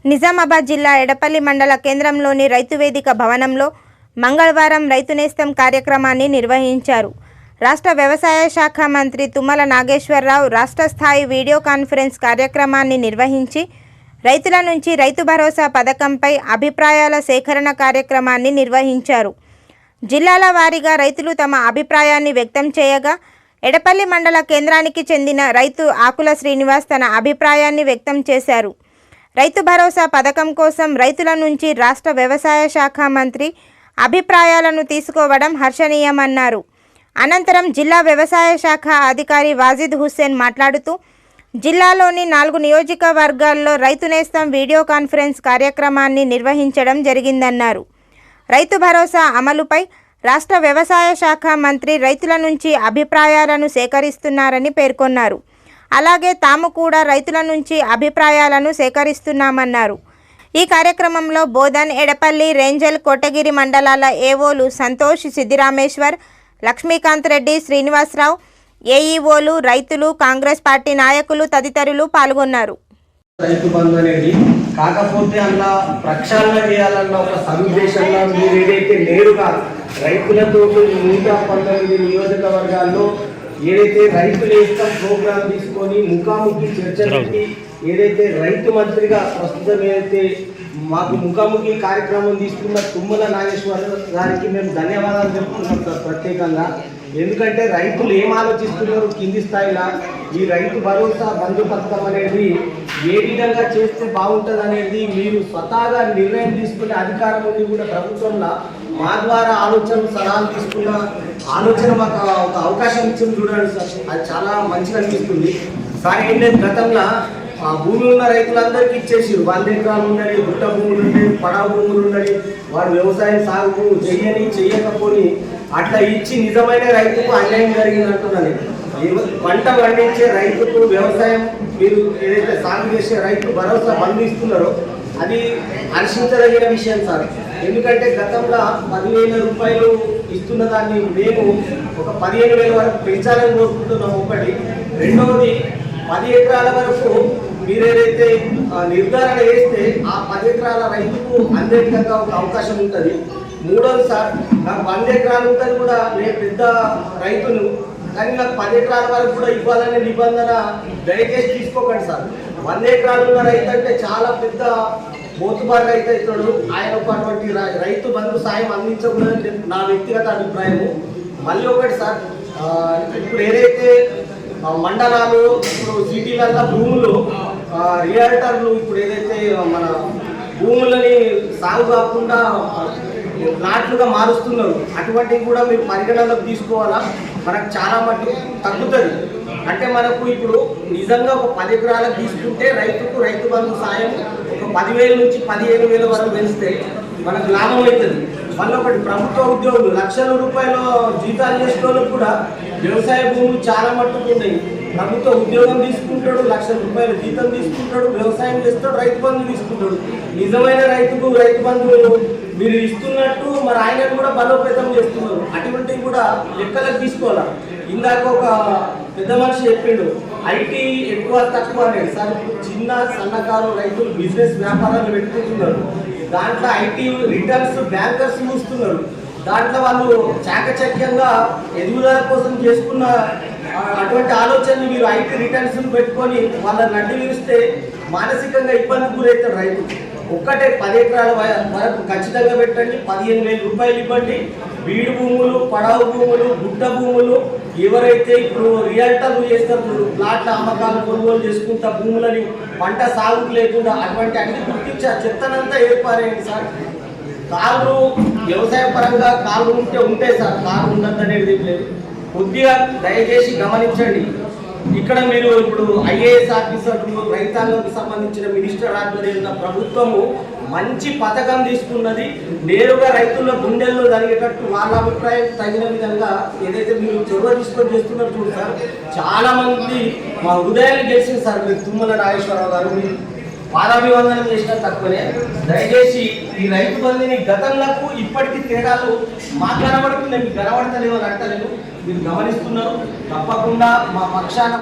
నిజామాబాద్ జిల్లా ఎడపల్లి మండల కేంద్రంలోని రైతు వేదిక భవనంలో మంగళవారం రైతు నేస్తం కార్యక్రమాన్ని నిర్వహించారు. రాష్ట్ర వ్యవసాయ శాఖ మంత్రి తుమ్మల నాగేశ్వరరావు రాష్ట్ర స్థాయి వీడియో కాన్ఫరెన్స్ కార్యక్రమాన్ని నిర్వహించి రైతుల నుంచి రైతు భరోసా పథకంపై అభిప్రాయాల సేకరణ కార్యక్రమాన్ని నిర్వహించారు. జిల్లాల వారీగా రైతులు తమ అభిప్రాయాన్ని వ్యక్తం చేయగా ఎడపల్లి మండల కేంద్రానికి చెందిన రైతు ఆకుల శ్రీనివాస్ తన అభిప్రాయాన్ని వ్యక్తం చేశారు. రైతు భరోసా పథకం కోసం రైతుల నుంచి రాష్ట్ర వ్యవసాయ శాఖ మంత్రి అభిప్రాయాలను తీసుకోవడం హర్షణీయమన్నారు. అనంతరం జిల్లా వ్యవసాయ శాఖ అధికారి వాజిద్ హుస్సేన్ మాట్లాడుతూ జిల్లాలోని 4 నియోజకవర్గాల్లో రైతు నేస్తం వీడియో కాన్ఫరెన్స్ కార్యక్రమాన్ని నిర్వహించడం జరిగిందన్నారు. రైతు భరోసా అమలుపై రాష్ట్ర వ్యవసాయ శాఖ మంత్రి రైతుల నుంచి అభిప్రాయాలను సేకరిస్తున్నారని పేర్కొన్నారు. అలాగే తాము కూడా రైతుల నుంచి అభిప్రాయాలను సేకరిస్తున్నామన్నారు. ఈ కార్యక్రమంలో బోధన్, ఎడపల్లి, రేంజల్, కోటగిరి మండలాల ఏవోలు సంతోష్, సిద్దిరామేశ్వర్, లక్ష్మీకాంత్ రెడ్డి, శ్రీనివాసరావు, ఏఈఓలు, రైతులు, కాంగ్రెస్ పార్టీ నాయకులు తదితరులు పాల్గొన్నారు. రైతు బంధు అనేది కాకపోతే అలా ప్రక్షాళన చేయాలన్న ఒక సందేశంలో మీరు ఏదైతే నేరుగా రైతులతో 119 నియోజకవర్గాల్లో ఏదైతే రైతు నేస్తం ప్రోగ్రాం తీసుకొని ముఖాముఖి చర్చ పెట్టి ఏదైతే రైతు మంత్రిగా ప్రస్తుతం ఏదైతే మాకు ముఖాముఖి కార్యక్రమం తీసుకున్న తుమ్మల నాగేశ్వర గారికి మేము ధన్యవాదాలు చెప్పుకున్నాం సార్ ప్రత్యేకంగా. ఎందుకంటే రైతులు ఏం ఆలోచిస్తున్నారు కింది స్థాయిలో ఈ రైతు భరోసా బంధు పథకం అనేది ఏ విధంగా చేస్తే బాగుంటుంది అనేది మీరు స్వతహాగా నిర్ణయం తీసుకునే అధికారం ఉంది కూడా ప్రభుత్వంలో మా ద్వారా ఆలోచన సలహాలు తీసుకున్న ఆలోచన మాకు ఒక అవకాశం ఇచ్చింది చూడండి సార్. అది చాలా మంచిగా అనిపిస్తుంది సార్. ఏంటంటే గతంలో భూమి ఉన్న రైతులందరికీ ఇచ్చేసి 100 ఎకరాలు ఉన్నది, గుట్ట భూములు ఉండేవి, పడవ భూములు ఉన్నది, వారు వ్యవసాయం సాగు చేయకపోని అట్లా ఇచ్చి నిజమైన రైతుకు అన్యాయం జరిగిందంటున్నది. పంట పండించే రైతుకు వ్యవసాయం మీరు ఏదైతే సాగు చేసే రైతు భరోసా బంధు ఇస్తున్నారో అది హర్షించదగిన విషయం సార్. ఎందుకంటే గతంలో 10,000 రూపాయలు ఇస్తున్న దాన్ని మేము ఒక 15,000 వరకు పెంచాలని కోరుకుంటున్నాం. ఒకటి. రెండవది 10 ఎకరాల వరకు మీరు ఏదైతే నిర్ధారణ చేస్తే ఆ 10 ఎకరాల రైతుకు అందే విధంగా ఒక అవకాశం ఉంటుంది. మూడోది సార్, నాకు 100 ఎకరాలు ఉంటుంది కూడా నేను పెద్ద రైతును, కానీ నాకు 10 ఎకరాల వరకు కూడా ఇవ్వాలనే నిబంధన దయచేసి తీసుకోకండి సార్. 100 ఎకరాలు ఉన్న రైతు అంటే చాలా పెద్ద మోతుబారు రైతు అవుతాడు. ఆయనకు అటువంటి రైతు బంధు సాయం అందించకూడదని నా వ్యక్తిగత అభిప్రాయము. మళ్ళీ ఒకటి సార్, ఇప్పుడు ఏదైతే మండలాలు ఇప్పుడు సిటీలల్లో భూములు రియల్టర్లు ఇప్పుడు ఏదైతే మన భూములని సాగు కాకుండా ప్లాట్లుగా మారుస్తున్నారు, అటువంటివి కూడా మీరు పరిగణనలోకి తీసుకోవాలా. మనకు చాలా మటుకు తగ్గుతుంది. అంటే మనకు ఇప్పుడు నిజంగా ఒక 10 ఎకరాలకు తీసుకుంటే రైతుకు రైతు బంధు సాయం ఒక 10,000 నుంచి 15,000 వరకు పెంచితే మనకు లాభం అవుతుంది. మళ్ళీ ఒకటి, ప్రభుత్వ ఉద్యోగులు లక్షల రూపాయల జీతాలు చేసేటోళ్ళు కూడా వ్యవసాయ భూములు చాలా మట్టుకు ఉన్నాయి. ప్రభుత్వ ఉద్యోగం తీసుకుంటాడు, లక్షల రూపాయల జీతం తీసుకుంటాడు, వ్యవసాయం చేస్తాడు, రైతు బంధు తీసుకుంటాడు. నిజమైన రైతుకు రైతు బంధు మీరు ఇస్తున్నట్టు మరి ఆయనను కూడా బలోపేతం చేస్తున్నారు. అటువంటివి కూడా లెక్కలకు తీసుకోవాలా. ఇందాక ఒక పెద్ద మనిషి చెప్పిండు ఐటీ ఎక్కువ తక్కువ అనేది. సార్, చిన్న సన్నకారు రైతులు బిజినెస్ వ్యాపారాలు పెట్టుకుంటున్నారు. దాంట్లో ఐటీ రిటర్న్స్ బ్యాంకర్స్ చూస్తున్నారు. దాంట్లో వాళ్ళు చాకచక్యంగా ఎదుగుదల కోసం చేసుకున్న అటువంటి ఆలోచనలు మీరు ఐటీ రిటర్న్స్ పెట్టుకొని వాళ్ళ నడ్డి విరిస్తే మానసికంగా ఇబ్బందికి గురవుతాడు రైతు. ఒక్కటే 10 ఎకరాల వరకు ఖచ్చితంగా పెట్టండి, 15,000 రూపాయలు ఇవ్వండి. బీడు భూములు, పడవ భూములు, గుట్ట భూములు ఎవరైతే ఇప్పుడు రియల్టర్లు చేస్తారు, ప్లాట్ల అమ్మకాలు కొనుగోలు చేసుకుంటా భూములని పంట సాగుకు లేకుండా అటువంటి అన్ని గుర్తించి ఆ చెత్తనంతా ఏర్పారేయండి సార్. కాళ్ళు వ్యవసాయ పరంగా కాళ్ళు ఉంటాయి సార్, కాళ్ళు ఉండద్దు అనేది లేదు. కొద్దిగా దయచేసి గమనించండి. ఇక్కడ మీరు ఇప్పుడు ఐఏఎస్ ఆఫీసర్లు, రైతాంగానికి సంబంధించిన మినిస్టర్ ఆధ్వర్యంలో ప్రభుత్వము మంచి పథకం తీసుకున్నది. నేరుగా రైతుల గుండెల్లో జరిగేటట్టు వాళ్ళ అభిప్రాయం తగిన విధంగా ఏదైతే మీరు చొరవ తీసుకొని చేస్తున్నారు చూడు సార్. చాలా మంది మా హృదయాన్ని గెలిచింది సార్. మీరు తుమ్మల నాగేశ్వరరావు గారు మీరు పాదాభివందనం చేసిన తక్కువనే. దయచేసి ఈ రైతు బంధుని గతంలో ఇప్పటికీ తేడాలు మాకు కనబడుతుంది, మీకు కనబడతలేవు అని అంటలేదు. మీరు గమనిస్తున్నారు. తప్పకుండా మా పక్షాన